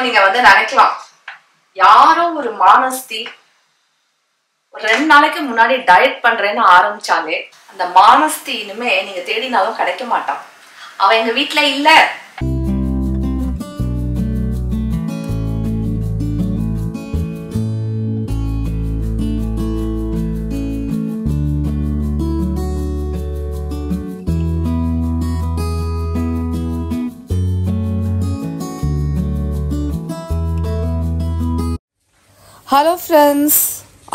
நீங்க வந்து நினைக்கலாம், யாரோ ஒரு மானஸ்தி ஒரு 2 நாளைக்கு முன்னாடி டயட் பண்றேன்னு ஆரம்பிச்சாலே அந்த மானஸ்தி இனிமே நீங்க தேடினாலும் கிடைக்க மாட்டான். அவன் எங்க வீட்டுல இல்ல. ஹலோ ஃப்ரெண்ட்ஸ்,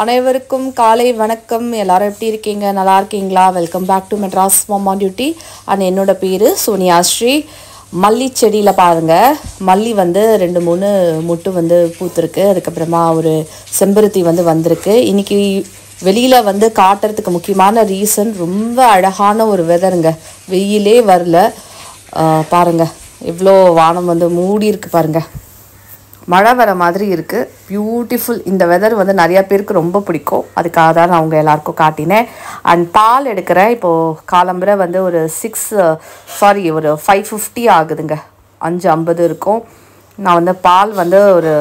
அனைவருக்கும் காலை வணக்கம். எல்லாரும் எப்படி இருக்கீங்க? நல்லா இருக்கீங்களா? Welcome back to Madras mom on duty. And என்னோட பேர் சோனியா ஸ்ரீ. மல்லி செடியில் பாருங்கள், மல்லி வந்து 2-3 முட்டு வந்து பூத்துருக்கு. அதுக்கப்புறமா ஒரு செம்பருத்தி வந்து வந்திருக்கு. இன்றைக்கி வெளியில் வந்து காட்டுறதுக்கு முக்கியமான ரீசன், ரொம்ப அழகான ஒரு வெதருங்க. வெயிலே வரல பாருங்கள், எவ்வளோ வானம் வந்து மூடி இருக்குது பாருங்கள். மழை வர மாதிரி இருக்குது. பியூட்டிஃபுல். இந்த வெதர் வந்து நிறையா பேருக்கு ரொம்ப பிடிக்கும். அதுக்காக தான் நான் அவங்க எல்லாருக்கும் காட்டினேன். அண்ட் பால் எடுக்கிறேன். இப்போது காலம்பரை வந்து ஒரு 5:50 ஆகுதுங்க. 5:50 இருக்கும். நான் வந்து பால் வந்து ஒரு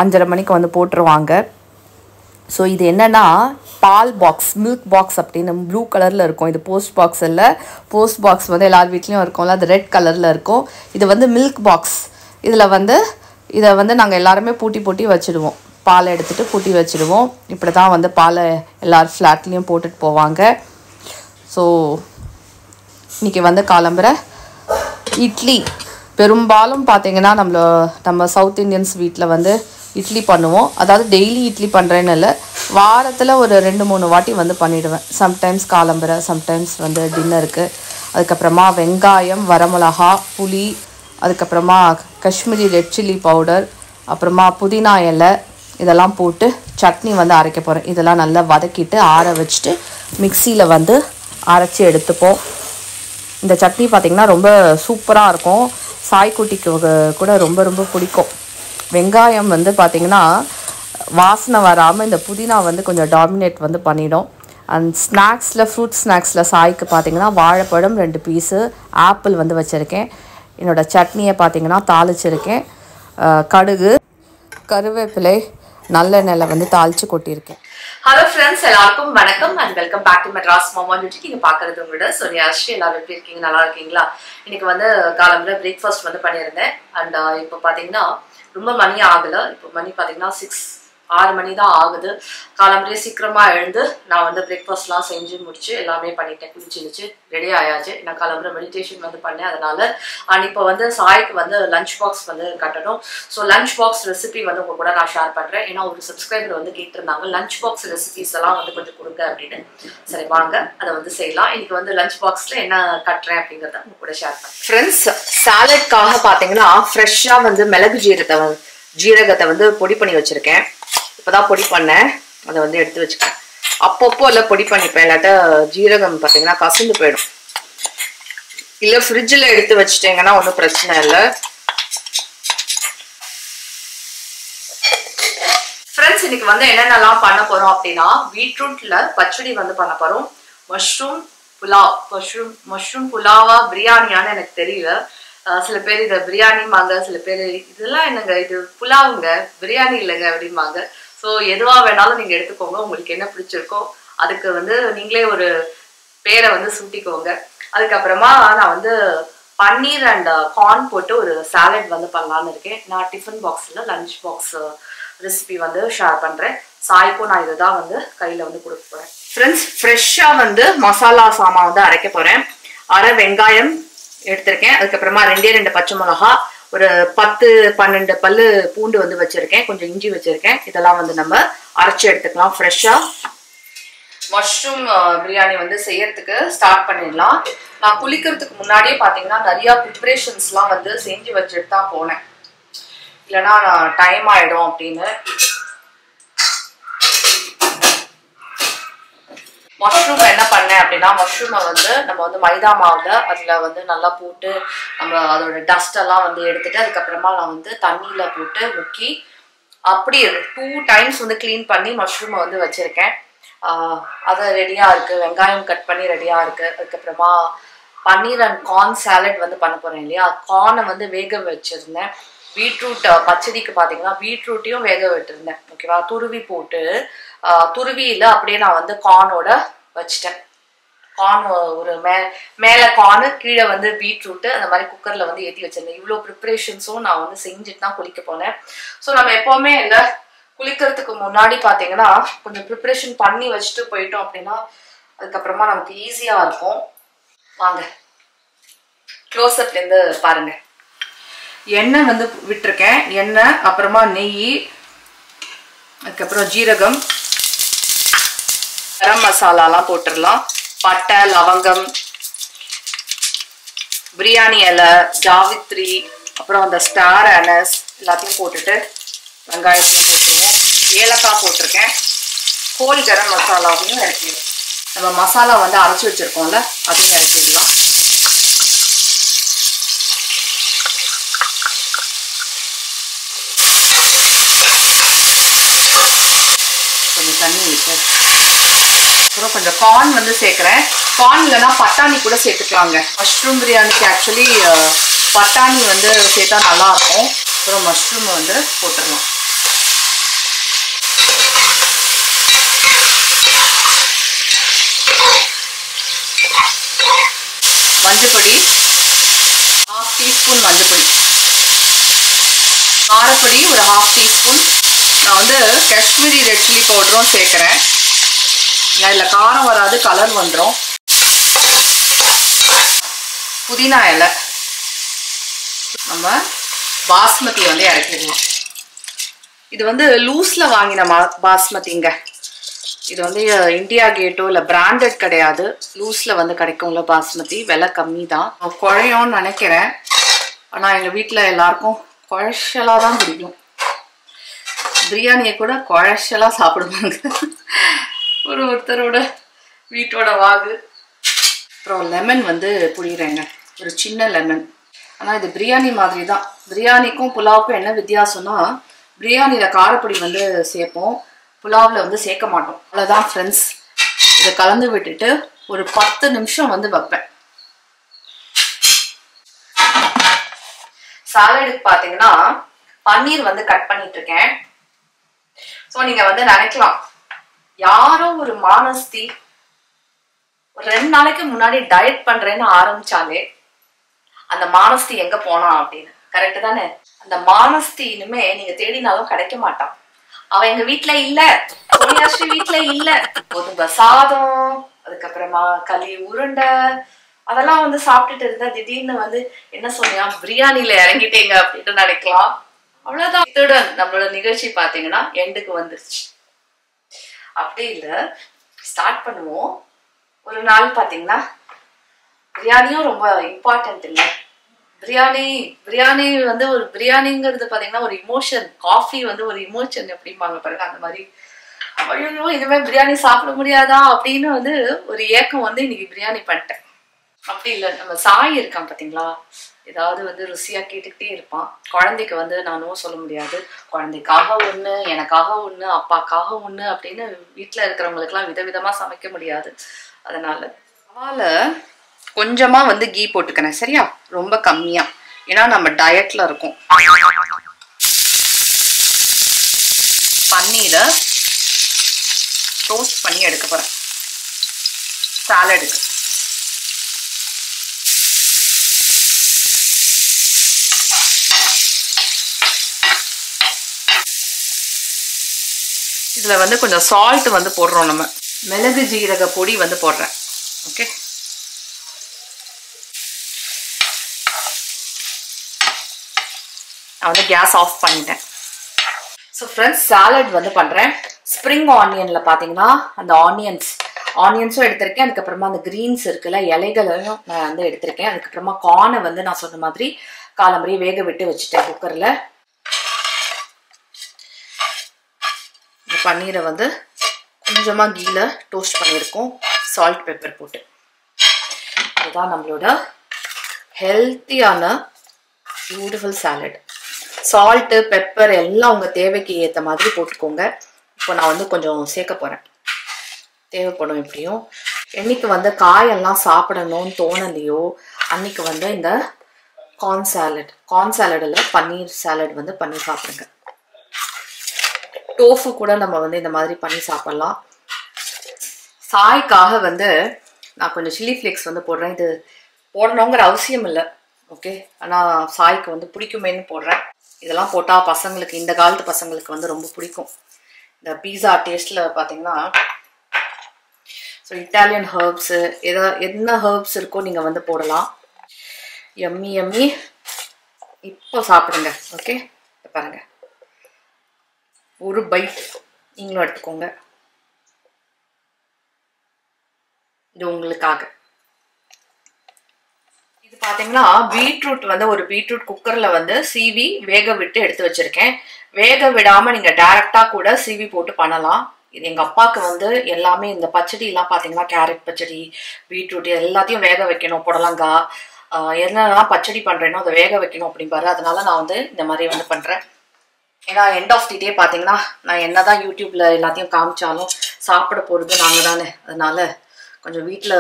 5:30 மணிக்கு வந்து போட்டுருவாங்க. ஸோ இது என்னென்னா பால் பாக்ஸ், மில்க் பாக்ஸ் அப்படின்னு ப்ளூ கலரில் இருக்கும். இது போஸ்ட் பாக்ஸ் இல்லை. போஸ்ட் பாக்ஸ் வந்து எல்லார் வீட்லேயும் இருக்கும்ல, அது ரெட் கலரில் இருக்கும். இது வந்து மில்க் பாக்ஸ். இதில் வந்து இதை வந்து நாங்கள் எல்லாருமே பூட்டி வச்சுடுவோம். பாலை எடுத்துகிட்டு பூட்டி வச்சுடுவோம். இப்படி தான் வந்து பாலை எல்லார் ஃப்ளாட்லேயும் போட்டுட்டு போவாங்க. ஸோ இன்றைக்கி வந்து காலம்பரை இட்லி. பெரும்பாலும் பார்த்திங்கன்னா நம்ம சவுத் இண்டியன்ஸ் வீட்டில் வந்து இட்லி பண்ணுவோம். அதாவது டெய்லி இட்லி பண்ணுறேன்னு இல்லை, வாரத்தில் ஒரு 2-3 வாட்டி வந்து பண்ணிவிடுவேன். சம்டைம்ஸ் காலம்பரை, சம்டைம்ஸ் வந்து டின்னருக்கு. அதுக்கப்புறமா வெங்காயம், வரமிளகா, புளி, அதுக்கப்புறமா காஷ்மீரி ரெட் சில்லி பவுடர், அப்புறமா புதினா இலை, இதெல்லாம் போட்டு சட்னி வந்து அரைக்க போகிறேன். இதெல்லாம் நல்லா வதக்கிட்டு ஆற வச்சுட்டு மிக்சியில் வந்து அரைச்சி எடுத்துப்போம். இந்த சட்னி பார்த்திங்கன்னா ரொம்ப சூப்பராக இருக்கும். சாய்க்குட்டிக்கு கூட ரொம்ப பிடிக்கும். வெங்காயம் வந்து பார்த்திங்கன்னா வாசனை வராமல் இந்த புதினா வந்து கொஞ்சம் டாமினேட் வந்து பண்ணிடும். அண்ட் ஸ்நாக்ஸில், ஃப்ரூட் ஸ்நாக்ஸில் சாய்க்கு பார்த்திங்கன்னா வாழைப்பழம் 2 பீஸு, ஆப்பிள் வந்து வச்சுருக்கேன். என்னோடய சட்னியை பார்த்திங்கன்னா தாளிச்சிருக்கேன். கடுகு, கருவேப்பிலை, நல்லெண்ணெயில் வந்து தாளித்து கொட்டியிருக்கேன். ஹலோ ஃப்ரெண்ட்ஸ், எல்லாருக்கும் வணக்கம் and welcome back to Madras mom on duty. நீங்கள் பார்க்குறது உங்களோட சோனியா ஸ்ரீ. எல்லாரும் எப்படி இருக்கீங்க? நல்லா இருக்கீங்களா? இன்னைக்கு வந்து காலம்பரை பிரேக்ஃபாஸ்ட் வந்து பண்ணியிருந்தேன். அண்ட் இப்போ பார்த்தீங்கன்னா ரொம்ப மணி ஆகலை. இப்போ மணி பார்த்தீங்கன்னா 6 மணி தான் ஆகுது. காலம்பரையே சீக்கிரமாக எழுந்து நான் வந்து பிரேக்ஃபாஸ்ட்லாம் செஞ்சு முடிச்சு எல்லாமே பண்ணிட்டேன். குளிச்சு ரெடி ஆயாச்சு. நான் காலம்பரை மெடிடேஷன் வந்து பண்ணேன். அதனால இப்போ வந்து சாய்க்கு வந்து லஞ்ச் பாக்ஸ் வந்து கட்டணும். ஸோ லஞ்ச் பாக்ஸ் ரெசிபி வந்து உங்க கூட நான் ஷேர் பண்ணுறேன். ஏன்னா ஒரு சப்ஸ்கிரைபர் வந்து கேட்டிருந்தாங்க லஞ்ச் பாக்ஸ் ரெசிபிஸ் எல்லாம் வந்து கொஞ்சம் கொடுங்க அப்படின்னு. சரி வாங்க அதை வந்து செய்யலாம். இன்னைக்கு வந்து லஞ்ச் பாக்ஸில் என்ன கட்டுறேன் அப்படிங்கிறத உங்க கூட ஷேர் பண்ணுறேன். ஃப்ரெண்ட்ஸ், சாலட்காக பார்த்தீங்கன்னா ஃப்ரெஷ்ஷாக வந்து மிளகு ஜீரகத்தை வந்து பொடி பண்ணி வச்சுருக்கேன். இப்போதான் பொடி பண்ணேன். அதை வந்து எடுத்து வச்சுக்கேன். அப்பப்போ இல்லை பொடி பண்ணிப்பேன், இல்லாட்ட ஜீரகம் பார்த்தீங்கன்னா கசந்து போயிடும். இல்லை ஃப்ரிட்ஜில் எடுத்து வச்சுட்டேங்கன்னா ஒன்றும் பிரச்சனை இல்லை. ஃப்ரெண்ட்ஸ், இன்னைக்கு வந்து என்னென்னலாம் பண்ண போகிறோம் அப்படின்னா, பீட்ரூட்டில் பச்சடி வந்து பண்ண போகிறோம். மஷ்ரூம் புலாவா பிரியாணியான்னு எனக்கு தெரியல. சில பேர் இதை பிரியாணிம்பாங்க, சில பேர் இதெல்லாம் என்னங்க இது புலாவுங்க, பிரியாணி இல்லைங்க அப்படிம்பாங்க. ஸோ எதுவாக வேணாலும் நீங்கள் எடுத்துக்கோங்க. உங்களுக்கு என்ன பிடிச்சிருக்கோ அதுக்கு வந்து நீங்களே ஒரு பேரை வந்து சூட்டிக்கோங்க. அதுக்கப்புறமா நான் வந்து பன்னீர் அண்ட் கார்ன் போட்டு ஒரு சாலட் வந்து பண்ணலான்னு இருக்கேன். நான் டிஃபன் பாக்ஸில் லஞ்ச் பாக்ஸ் ரெசிபி வந்து ஷேர் பண்ணுறேன். சாய்க்கும் நான் இதை தான் வந்து கையில் வந்து கொடுக்க போகிறேன். ஃப்ரெண்ட்ஸ், ஃப்ரெஷ்ஷாக வந்து மசாலா சாமான் வந்து அரைக்க போகிறேன். அரை வெங்காயம் எடுத்திருக்கேன். அதுக்கப்புறமா 2 பச்சை மிளகா, ஒரு 10-12 பல்லு பூண்டு வந்து வச்சிருக்கேன். கொஞ்சம் இஞ்சி வச்சிருக்கேன். இதெல்லாம் வந்து நம்ம அரைச்சி எடுத்துக்கலாம். ஃப்ரெஷ்ஷாக மஷ்ரூம் பிரியாணி வந்து செய்யறதுக்கு ஸ்டார்ட் பண்ணிடலாம். நான் குளிக்கிறதுக்கு முன்னாடியே பார்த்தீங்கன்னா நிறையா ப்ரிப்ரேஷன்ஸ்லாம் வந்து செஞ்சு வச்சுட்டு தான் போனேன், இல்லைன்னா டைம் ஆகிடும் அப்படின்னு. மஷ்ரூம் என்ன பண்ணேன் அப்படின்னா, மஷ்ரூமை வந்து நம்ம வந்து மைதா மாவில் அதில் வந்து நல்லா போட்டு நம்ம அதோட டஸ்ட் எல்லாம் வந்து எடுத்துட்டு, அதுக்கப்புறமா நான் வந்து தண்ணியில் போட்டு முக்கி அப்படி 2 டைம்ஸ் வந்து க்ளீன் பண்ணி மஷ்ரூமை வந்து வச்சுருக்கேன். அது ரெடியாக இருக்குது. வெங்காயம் கட் பண்ணி ரெடியாக இருக்குது. அதுக்கப்புறமா பன்னீர் அண்ட் கார்ன் சாலட் வந்து பண்ண போகிறேன் இல்லையா, கார்னை வந்து வேக வச்சுருந்தேன். பீட்ரூட் பச்சடிக்கு பார்த்தீங்கன்னா பீட்ரூட்டையும் வேக விட்டுருந்தேன். ஓகேவா, துருவி போட்டு துருவியில் அப்படியே நான் வந்து கார்னோட வச்சுட்டேன். கார்ன் ஒரு மேலே கார்னு கீழே வந்து பீட்ரூட்டு அந்த மாதிரி குக்கரில் வந்து ஏற்றி வச்சிருந்தேன். இவ்வளோ ப்ரிப்ரேஷன்ஸும் நான் வந்து செஞ்சுட்டு தான் குளிக்க போனேன். ஸோ நம்ம எப்போவுமே இல்லை குளிக்கிறதுக்கு முன்னாடி பார்த்தீங்கன்னா கொஞ்சம் ப்ரிப்ரேஷன் பண்ணி வச்சுட்டு போயிட்டோம் அப்படின்னா அதுக்கப்புறமா நமக்கு ஈஸியாக இருக்கும். வாங்க க்ளோஸ்அப்லேருந்து பாருங்க. எண்ணெய் வந்து விட்டுருக்கேன். எண்ணெய், அப்புறமா நெய், அதுக்கப்புறம் ஜீரகம், கரம் மசாலாலாம் போட்டுடலாம். பட்டை, லவங்கம், பிரியாணி இலை, ஜாவித்ரி, அப்புறம் அந்த ஸ்டார் அனஸ் எல்லாத்தையும் போட்டுட்டு வெங்காயத்தையும் போட்டுருவோம். ஏலக்காய் போட்டிருக்கேன். ஹோல் கரம் மசாலாவையும் இறக்கிடுவோம். நம்ம மசாலா வந்து அரைச்சி வச்சிருக்கோம்ல அதையும் இறக்கிடலாம். கொஞ்சம் தண்ணி விட்டு அப்புறம் கொஞ்சம் கார்ன் வந்து சேர்க்குறேன். கார்ன் இல்லைன்னா பட்டாணி கூட சேர்த்துக்கலாங்க. மஷ்ரூம் பிரியாணிக்கு ஆக்சுவலி பட்டாணி வந்து சேர்த்தா நல்லாயிருக்கும். அப்புறம் மஷ்ரூம் வந்து போட்டுடலாம். மஞ்சப்பொடி 1/2 டீஸ்பூன், மஞ்சப்பொடி, காரப்பொடி ஒரு 1/2 டீஸ்பூன். நான் வந்து காஷ்மீரி ரெட் சில்லி பவுடரும் சேர்க்குறேன். இதில் காரம் வராது, கலர் வந்துடும். புதினா இலை, நம்ம பாஸ்மதி வந்து இறக்கிடலாம். இது வந்து லூஸில் வாங்கின பாஸ்மதிங்க. இது வந்து இந்தியா கேட்டோ இல்லை பிராண்டட் கிடையாது, லூஸில் வந்து கிடைக்கும்ல பாஸ்மதி. விலை கம்மி தான். குழையோன்னு நினைக்கிறேன். ஆனால் எங்கள் வீட்டில் எல்லாருக்கும் குழச்சலாக தான் பிடிக்கும். பிரியாணியை கூட குழச்சலாக சாப்பிடுவாங்க. ஒருத்தரோட வீட்டோட வாகு. அப்புறம் லெமன் வந்து புளிகிறேங்க, ஒரு சின்ன லெமன். ஆனால் இது பிரியாணி மாதிரி தான். பிரியாணிக்கும் புலாவுக்கும் என்ன வித்தியாசம்னா பிரியாணியில் காரப்பொடி வந்து சேர்ப்போம், புலாவில் வந்து சேர்க்க மாட்டோம். அவ்வளோதான் ஃப்ரெண்ட்ஸ். இதை கலந்து விட்டுட்டு ஒரு 10 நிமிஷம் வந்து வைப்பேன். சாலடுக்கு பார்த்தீங்கன்னா பன்னீர் வந்து கட் பண்ணிட்டு இருக்கேன். ஸோ நீங்கள் வந்து நினைக்கலாம் யாரோ ஒரு மானஸ்தி ஒரு 2 நாளைக்கு முன்னாடி டயட் பண்றேன்னு ஆரம்பிச்சாலே அந்த மானஸ்தி எங்க போனா அப்படின்னு. கரெக்டு தானே? அந்த மானஸ்தி இனிமே நீங்க தேடினாலும் கிடைக்க மாட்டான். அவன் எங்க வீட்டுல இல்ல, சோனியாஸ்ரீ வீட்டுல இல்ல. பொதுவா சாதம், அதுக்கப்புறமா களி உருண்டை அதெல்லாம் வந்து சாப்பிட்டுட்டு இருந்தா திடீர்னு வந்து என்ன சொன்னியா பிரியாணியில இறங்கிட்டீங்க அப்படின்னு நினைக்கலாம். அவ்வளவுதான். இத்துடன் நம்மளோட நிகழ்ச்சி பாத்தீங்கன்னா எண்டுக்கு வந்துருச்சு. அப்படி இல்லை, ஸ்டார்ட் பண்ணுவோம். ஒரு நாள் பார்த்தீங்கன்னா பிரியாணியும் ரொம்ப இம்பார்ட்டன்ட் இல்லை. பிரியாணி வந்து ஒரு பிரியாணிங்கிறது பார்த்தீங்கன்னா ஒரு இமோஷன். காஃபி வந்து ஒரு இமோஷன் எப்படிம்பாங்க பாருங்க, அந்த மாதிரி. ஐயோ இனிமேல் பிரியாணி சாப்பிட முடியாதா அப்படின்னு வந்து ஒரு ஏக்கம் வந்து இன்னைக்கு பிரியாணி பண்ணிட்டேன். அப்படி இல்லை, நம்ம சாய் இருக்கான் பார்த்தீங்களா, ஏதாவது வந்து ருசியாக கேட்டுக்கிட்டே இருப்பான். குழந்தைக்கு வந்து நானும் சொல்ல முடியாது, குழந்தைக்காக ஒன்று, எனக்காக ஒன்று, அப்பாக்காக ஒன்று அப்படின்னு வீட்டில் இருக்கிறவங்களுக்குலாம் விதவிதமாக சமைக்க முடியாது. அதனால கொஞ்சமாக வந்து கீ போட்டுக்கிறேன், சரியா? ரொம்ப கம்மியாக, ஏன்னா நம்ம டயட்டில் இருக்கோம். பன்னீரை டோஸ்ட் பண்ணி எடுக்க போகிறேன் சாலடுக்கு. இதில் வந்து கொஞ்சம் சால்ட் வந்து போடுறோம். நம்ம மிளகு ஜீரக பொடி வந்து போடுறேன். ஓகே, நான் வந்து கேஸ் ஆஃப் பண்ணிட்டேன். ஸோ ஃப்ரெண்ட்ஸ், சாலட் வந்து பண்ணுறேன். ஸ்ப்ரிங் ஆனியனில் பார்த்தீங்கன்னா அந்த ஆனியன்ஸும் எடுத்திருக்கேன். அதுக்கப்புறமா அந்த க்ரீன்ஸ் இருக்குல்ல, இலைகளையும் நான் வந்து எடுத்திருக்கேன். அதுக்கப்புறமா கார்னை வந்து நான் சொன்ன மாதிரி காலம்பரையே வேக விட்டு வச்சுட்டேன் குக்கரில். பன்னீரை வந்து கொஞ்சமாக கீழ டோஸ்ட் பண்ணியிருக்கோம், சால்ட் பெப்பர் போட்டு. இதுதான் நம்மளோட ஹெல்த்தியான பியூட்டிஃபுல் சாலட். சால்ட்டு பெப்பர் எல்லாம் உங்கள் தேவைக்கு ஏற்ற மாதிரி போட்டுக்கோங்க. இப்போ நான் வந்து கொஞ்சம் சேர்க்க போகிறேன், தேவைப்படும். எப்படியும் என்னைக்கு வந்து காயெல்லாம் சாப்பிடணும்னு தோணலையோ அன்னைக்கு வந்து இந்த கார்ன் சாலடில் பன்னீர் சாலட் வந்து பண்ணி சாப்பிடுங்க. டோஃபு கூட நம்ம வந்து இந்த மாதிரி பண்ணி சாப்பிடலாம். சாய்க்காக வந்து நான் கொஞ்சம் சில்லி ஃப்ளேக்ஸ் வந்து போடுறேன். இது போடணுங்கிற அவசியம் இல்லை, ஓகே, ஆனால் சாய்க்கு வந்து பிடிக்குமேன்னு போடுறேன். இதெல்லாம் போட்டால் பசங்களுக்கு, இந்த காலத்து பசங்களுக்கு வந்து ரொம்ப பிடிக்கும். இந்த பீஸா டேஸ்ட்டில் பார்த்தீங்கன்னா, ஸோ இட்டாலியன் ஹர்ப்ஸு என்ன ஹர்ப்ஸ் இருக்கோ நீங்கள் வந்து போடலாம். Yummy yummy. இப்போ சாப்பிடுங்க, ஓகே. பாருங்க, ஒரு பைட் நீங்களும் எடுத்துக்கோங்க. இது உங்களுக்காக. இது பார்த்தீங்கன்னா பீட்ரூட் வந்து ஒரு பீட்ரூட் குக்கரில் வந்து சீவி வேக விட்டு எடுத்து வச்சிருக்கேன். வேக விடாமல் நீங்கள் டைரெக்டாக கூட சீவி போட்டு பண்ணலாம். இது எங்கள் அப்பாவுக்கு வந்து எல்லாமே இந்த பச்சடிலாம் பார்த்தீங்கன்னா கேரட் பச்சடி, பீட்ரூட் எல்லாத்தையும் வேக வைக்கணும், புடலங்காய் என்னெல்லாம் பச்சடி பண்ணுறேனோ அதை வேக வைக்கணும் அப்படிம்பாரு. அதனால நான் வந்து இந்த மாதிரி வந்து பண்ணுறேன். ஏன்னா எண்ட் ஆஃப் தி டே பார்த்தீங்கன்னா நான் என்னதான் யூடியூப்ல எல்லாத்தையும் காமிச்சாலும் சாப்பிட போகிறது நாங்கள் தானே. அதனால கொஞ்சம் வீட்டில்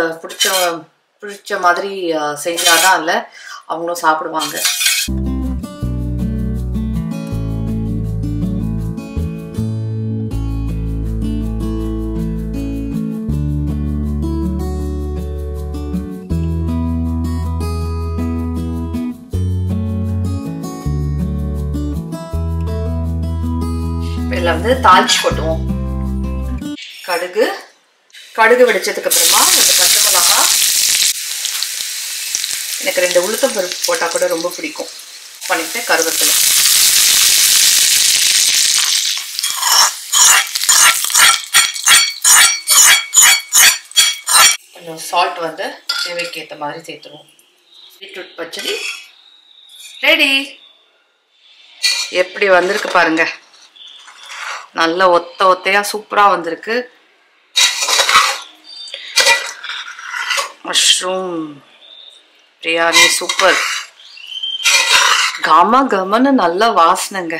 பிடிச்ச மாதிரி செஞ்சாதான் இல்லை அவங்களும் சாப்பிடுவாங்க. வந்து தாளிச்சு கொட்டுவோம். கடுகு வெடிச்சதுக்கு அப்புறமா இந்த பச்சை மிளகா, எனக்கு 2 உளுத்தம் பருப்பு போட்டா கூட ரொம்ப பிடிக்கும். பண்ணிட்டு கருவேப்பிலை, கொஞ்சம் சால்ட் வந்து தேவைக்கு ஏற்ற மாதிரி சேர்த்துருவோம். பீட்ரூட் பச்சடி ரெடி. எப்படி வந்திருக்கு பாருங்க, நல்ல ஒத்தையா சூப்பரா வந்திருக்கு. Mushroom biryani super. கமன்னு நல்ல வாசனைங்க.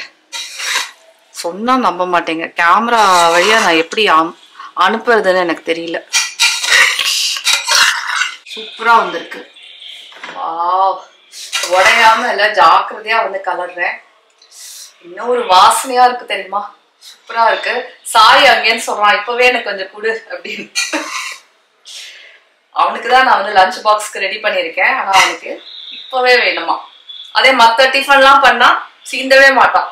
சொன்னா நம்ப மாட்டேங்க, கேமரா வழியா நான் எப்படி அனுப்புறதுன்னு எனக்கு தெரியல. சூப்பரா வந்திருக்கு. உடையாம இல்ல, ஜாக்கிரதையா வந்து கலர்றேன். இன்னும் ஒரு வாசனையா இருக்கு தெரியுமா, சூப்பரா இருக்கு. சாய் அங்கேன்னு சொல்றான், இப்பவே எனக்கு கொஞ்சம் கொடு அப்படின்னு. அவனுக்குதான் நான் வந்து லஞ்ச் பாக்ஸ்க்கு ரெடி பண்ணிருக்கேன், ஆனா அவனுக்கு இப்பவே வேணுமா. அதே மத்த டிஃபன்லாம் பண்ணா சீந்தவே மாட்டான்.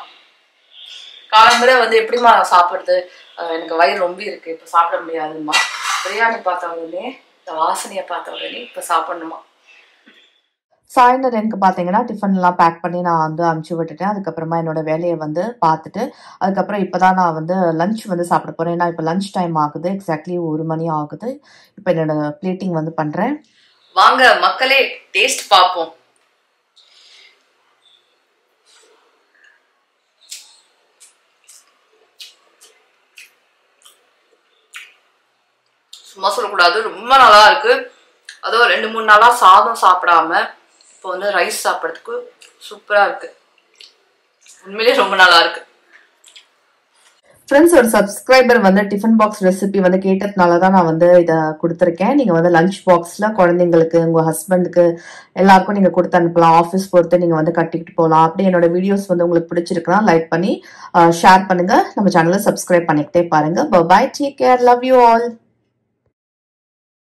காலம்பரை வந்து எப்படிமா சாப்பிடுறது, எனக்கு வயிறு ரொம்ப இருக்கு, இப்ப சாப்பிட முடியாதுமா. பிரியாணி பார்த்த உடனே, இந்த வாசனையை பார்த்த உடனே இப்ப சாப்பிடணுமா. சாயந்தரம் எனக்கு பார்த்தீங்கன்னா டிஃபன்லாம் பேக் பண்ணி நான் வந்து அனுப்பிச்சி விட்டுட்டேன். அதுக்கப்புறமா என்னோட வேலையை வந்து பார்த்துட்டு அதுக்கப்புறம் இப்போ தான் நான் வந்து லஞ்ச் வந்து சாப்பிட போகிறேன். ஏன்னா இப்போ லஞ்ச் டைம் ஆகுது, எக்ஸாக்ட்லி 1 மணி ஆகுது. இப்போ என்னோட பிளேட்டிங் வந்து பண்ணுறேன். வாங்க மக்களே, டேஸ்ட் பார்ப்போம். சும்மா சொல்லக்கூடாது, ரொம்ப நல்லா இருக்கு. அதுவும் 2-3 நாளா சாதம் சாப்பிடாம இப்போ வந்து ரைஸ் சாப்பிட்றதுக்கு சூப்பரா இருக்கு. உண்மையிலேயே ரொம்ப நல்லா இருக்கு. ஃப்ரெண்ட்ஸ், ஒரு சப்ஸ்கிரைபர் வந்து டிஃபன் பாக்ஸ் ரெசிபி வந்து கேட்டதுனால தான் நான் வந்து இதை கொடுத்துருக்கேன். நீங்கள் வந்து லஞ்ச் பாக்ஸில் குழந்தைங்களுக்கு, உங்கள் ஹஸ்பண்டுக்கு எல்லாருக்கும் நீங்கள் கொடுத்து அனுப்பலாம். ஆஃபீஸ் பொறுத்து நீங்கள் வந்து கட்டிக்கிட்டு போகலாம். அப்படி என்னோட வீடியோஸ் வந்து உங்களுக்கு பிடிச்சிருக்குன்னா லைக் பண்ணி ஷேர் பண்ணுங்கள். நம்ம சேனலை சப்ஸ்கிரைப் பண்ணிக்கிட்டே பாருங்கள். Bye, take care, love you all.